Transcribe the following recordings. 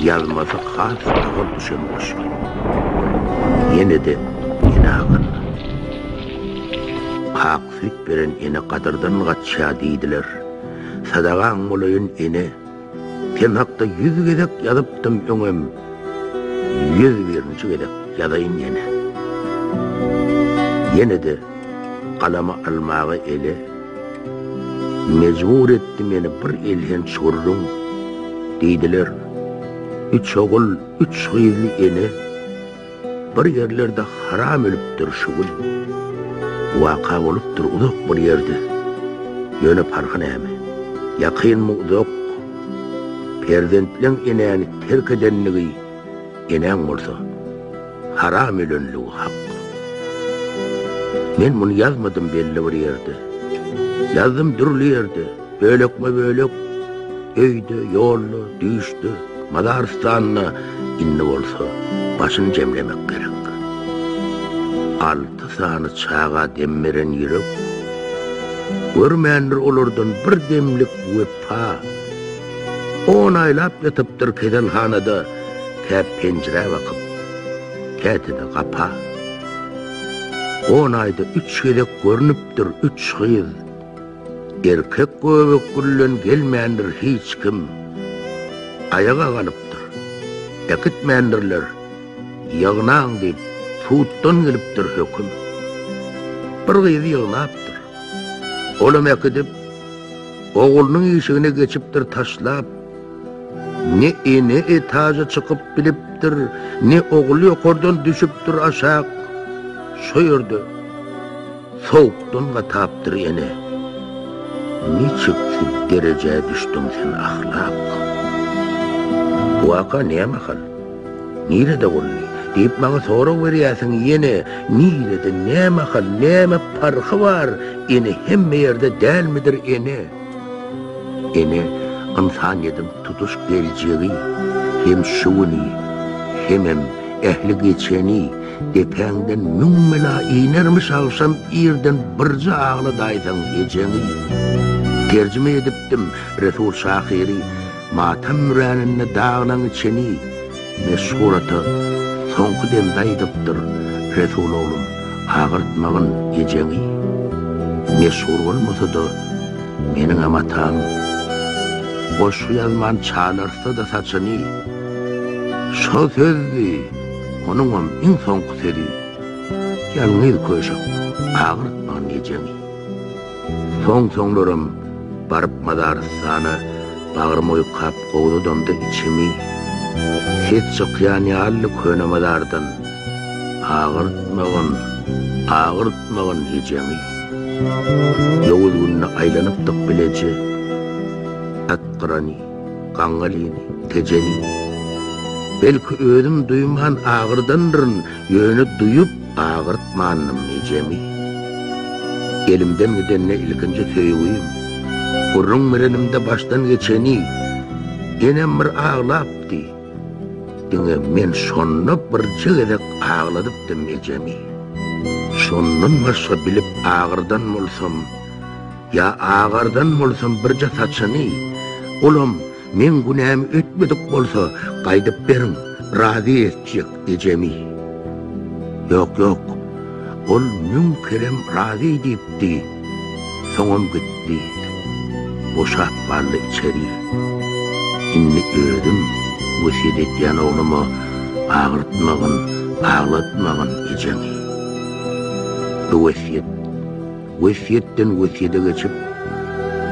Yazması has ağır düşen boşu. Yine de yine ağın. Hak süt veren ene kadırdan kaçşa deydiler. Sadağan olayın ene. Ten hakta 100 gedek yazıptım öňem. 101-nji gedek yazayın yine. Yine de kalama almağı ele. Mecbur ettim meni bir elhen çorrum deydiler. 3 oğul, 3 gıyızlı ene. Bir yerlerde haram ölüptür şugul. Vaka oluptur uzak bir yerde. Yönü parkın emi. Yakın mı uzak. Perzentlen eneni terk edenliği enen olsa haram ölönlüğü hak. Men bunu yazmadım belli bir yerde. Yazdım dürlü yerde. Bölük mü bölük. Öydü, yollu, düştü. Madaristanına inni olsa başını cemlemek gerek. 6 sany çağa demmeren yürek. Görmändir olurdan bir demlik wepa. 10 aylap yatıptır kedelhanada. Täp pencere bakıp, kätide kapa. 10 ayda 3 gedek görünüptür 3 gıyız. Erkek göbek güllen gelmändir hiç kim. Ayağa kalıptır. Ekitmendirler. Yağınan deyip suuttan geliptir hüküm. Bir gıydı yağınaptır. Olam ekidip oğulunun işine geçiptir taşlap. Ne ene etaja çıkıp biliptir, ne oğlu yukarıdan düşüptir aşağı. Soyurdu. Soğuktan kataptır ene. Niçik dereceye düştün sen ahlak? Vaka neyme hal? Nirede olli? Deyip bana soru veriyorsun yine. Nirede neyme hal? Neyme farkı var? Ene hemme yerde değil midir ene? Ene insaniyetin tutuş geleceği hem şuuni hem ehli geçeni dependen mümmela inermiş alsam irden birce ağlı daydan geçeni. Tercüme ediptim Resul Şahiri matam mürenine dağınan içeni meşhuratı sonku demdaydıptır Resul oğlum ağırtmağın geçeni. Meşhur olmasa da menin amatam boşu yazman çağlarsa da saçını şo sözdi onunum en sonku sözü yalnız koşup ağırtmağın geçeni. Soňlarym barıp Madaristan'a bağırma uyukap kovdudum da içimi hiç çıkyan yallı köne Madardan ağırtmağın hicemi. Yavuz gününe aylanıptık bilece Akkırani, Kangalini, Teceni. Belki ödüm duyman ağırdandırın yönü duyup ağırtmanım hicemi. Elimden gidenine ilkince söyleyeyim. Urun merenimde baştan geçeni enem bir ağlaptı. Dine men şonnu bir cıgedek ağladıp demeyeceğimi. Şonnun başka bilip ağırdan olsam, ya ağırdan olsam birce saçını, oğlum men günahımı ötmedik olsa kaydıp berin, razı edecek diyeceğimi. Yok, ol münkerem razı edipti, soňam gitti. Boşap varlı içeri. İnni ödüm, vüsiyet etýän oğlumu ağlatmagyn ejeni. Bu vüsiyetten vüsiyete geçip,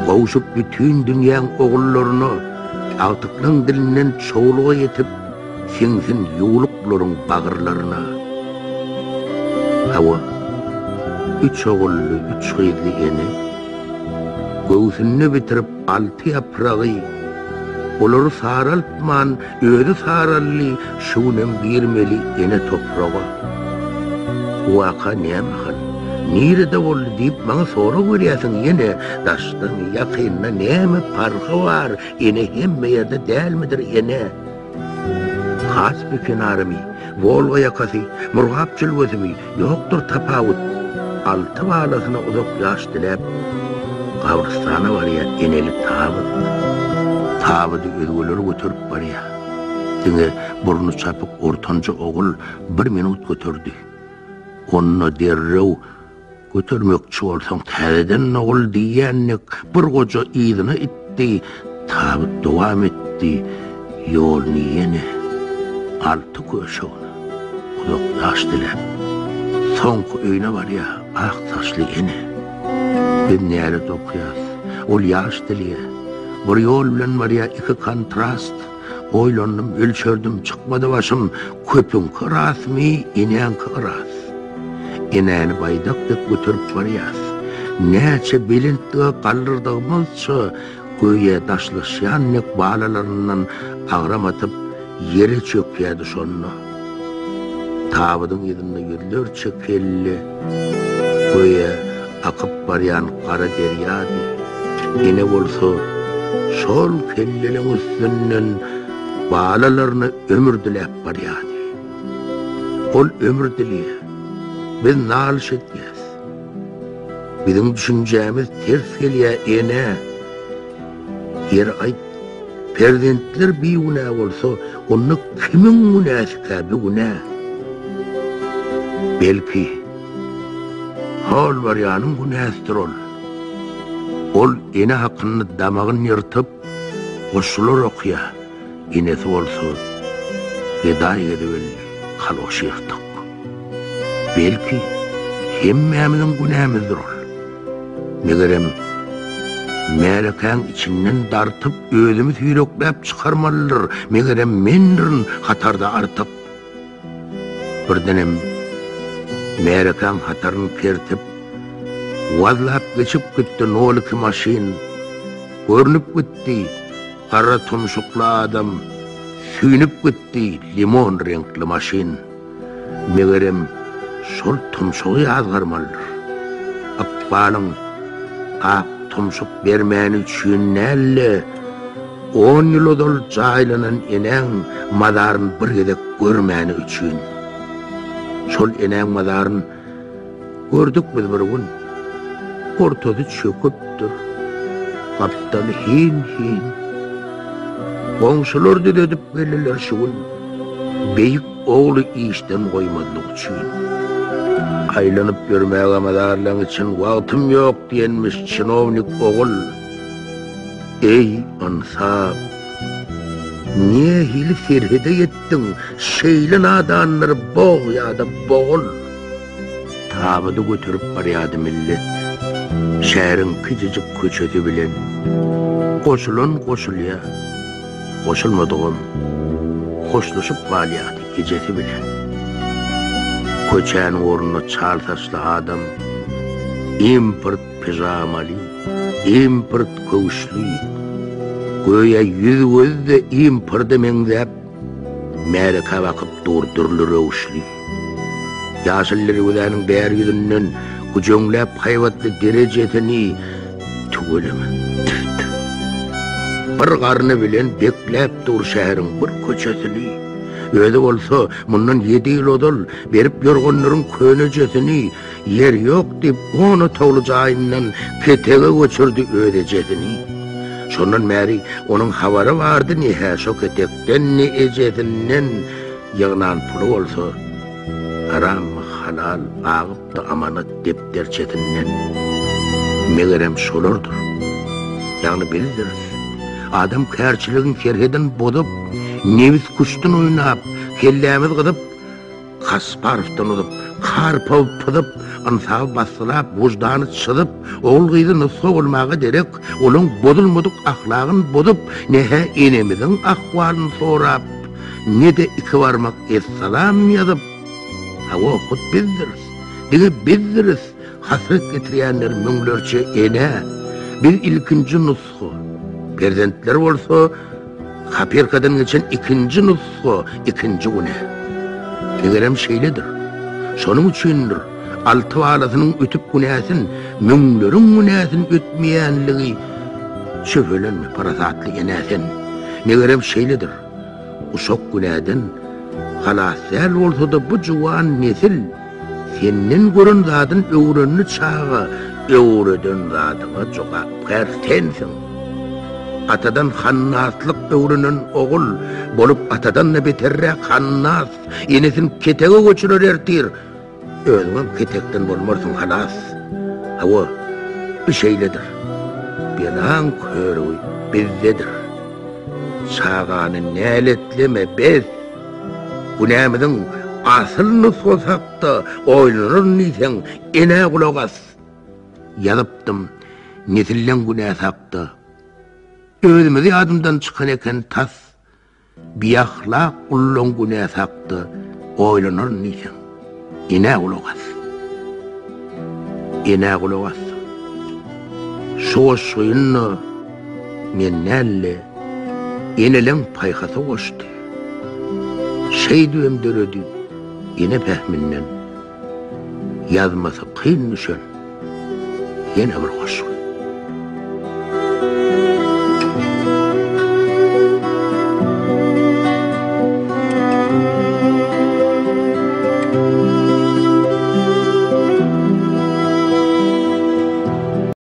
gowşup bütün dünýäň oğullaryny altyklaryň dilinden çoğuluğa yetip, siňsin ýuwluklaryň bagyrlaryna. Hawa, 3 oğully, 3 gıyzly ene, göğsünü bitirip 6 yaprağı, olary saraltman, ödü saralli, şunem girmeli ene toprağa. Vaka neyme hal? Nirede oldu deyip bana soru veriyorsun yine, daştan yakınna neyme farkı var, ene hemme yerde değil midir ene? Hasbi kenarimi, Volga yakası, Murgap çılvözümü, yoktur tapavut. altı bağlasına uzak yaş dilep, kabristana var ya, eneli Tabıdı özgüleri götürüp var ya. Dine burnu çapık ortanca oğul 1 minut götürdü. Onunla derrev götürmekçi olsan tədeden oğul diyenlik bir koca idine itti. Tabıt devam etti. Yol niyene altı köşeğine uzak yaş dilep. Sonku öyne var ya, ak taşlı ene. Ben nere dokuyaz, ol yaş diliye. Bir yol bilen var ya, iki kontrast. Oylandım, ölçördüm, çıkmadı başım. Köpün kıras mı, inen kıras. Ineni baydaktık götürüp var ya. Neçe bilintdiği kaldırdığımızça, göğe daşlaşyanlık bağlalarından ağramatıp yere çöküyordu sonuna. Tabıdın yedinde yüller çökelli, göğe akıp varyan kara deryadı. Yine olsa, sol kellinin üstünden bağlalarını ömür dilep varyadı. Ol ömür diliye, biz nalış etkiyiz. Bizim düşüncemiz ters geliye ene. Yer ayt, prezidentler bir güne olsa, onu kimin günesi kabi güne? Belki, hal varyanın günesidir ol. Ol ene hakkını damağın yırtıp, koşulur okuya. İnesi olsa, eday edivil kaloş yırtık. Belki, hemmemizin günahımızdır ol. Megerem, Melekan içinden dartıp, özümüz yüreklep çıkarmalıdır. Megerem mendirin hatarda artık. Birdenem, Melekan hatarını kertip, vazlap geçip gitti noliki maşin. Görünüp gitti, kara tumşuklu adam. Süynüp gitti, limon renkli maşin. Megerem, sol tumşuğu yazgarmalıdır. Akbalın, ak tumşuk vermeni üçün nelle, 10 yıl odol caylanan enen madarın bir gedek görmeni üçün. Sol enen madarın gördük biz bir gün, ortada çöküptür, kaptalı hin. Komşular dedip gelirler şu gün, beyik oğlu işten koymadık üçün. Aylanıp görmeye madarlan için vaktim yok diyenmiş çinovnik oğul. Ey ansab, niye hili serhede yettin, şeyli nadanları boğ ya da boğul. Tabıdı götürüp baryadı millet, şehrin küçücük köçötü bilen. Koşulun koşul ya, koşulmadığım, hoşlaşıp valyadı gecesi bilen. Köçen orunu çartaşlı adam, import pijamalı, import kövüşlü, göğe yüzde importu mengzep, Amerika bakıp durdurulur övüşlü. Yaşılları ödenin değer yüzünden kucunglap hayvatlı derecetini tügülümü. Bir karnı bilen beklep dur şehrin bir köçesini. Öyle olsa bundan 7 yıl odol verip yorgunların könecesini, yer yok deyip onu toğlucağından ketege göçürdü ödecesini. Şondan meri onun havarı vardı nihe şu ketekten ne ecesinden yığınan pulu olsa haram halal ağıp da amanat depter çetinden. Megerem şolurdur. Yani biliriz. Adam kärçiliğin kerheden bodup, nevis kuştun oynap, kellemiz gıdıp, Kasparov'tan udup, Karpov pıdıp, ansabı basılap, vucdanı çıdıp, oğul gıydını soğulmağı derek, onun bodulmuduk ahlağın bodup, nehe enemizin ahvalını sorap, ne de iki varmak esselam yazıp, hava okut bizdiriz, dine bizdiriz, hasret getiriyenler münglerçe ene, bir ilkinci nusku, prezentler olsa, Kapirkadan geçen ikinci nusku, ikinci güne. Megerem şeylidir. Şonun üçündür. Altı bağlasının ötüp günesin, münglerin günesin ötmeyenliği şöfelenme parasatlı enesin. Megerem şeylidir. Uşak güneden halasel olsa da bu cuvan nesil senden görün zadın öwrenini çağa, öwreden zadyňa jogap bersensiň. Atadan hannaslyk öwrenen ogul bolup atadan ne beterrä hannas, enesin ketege göçürer ertir. Özüňem ketekden bolmarsyň halas. Hawa bir şeyledir. Belan körüy bizdedir. Çağany näletleme bez. Bu nämediň asylyny sosakda oýlanır niseň ene gulagas. Ýazypdym nesillen günä sakda. Özümizi adımdan çıkan eken tas. Biyahlak ullun günä sakda oýlanır niseň ene gulagas. Ene gulagas. Şoşyny men nälle enelen paýhasa goşdy. Şeýdüem döredi ene pähminden ýazmasy kyn düşen ene bir goşdy.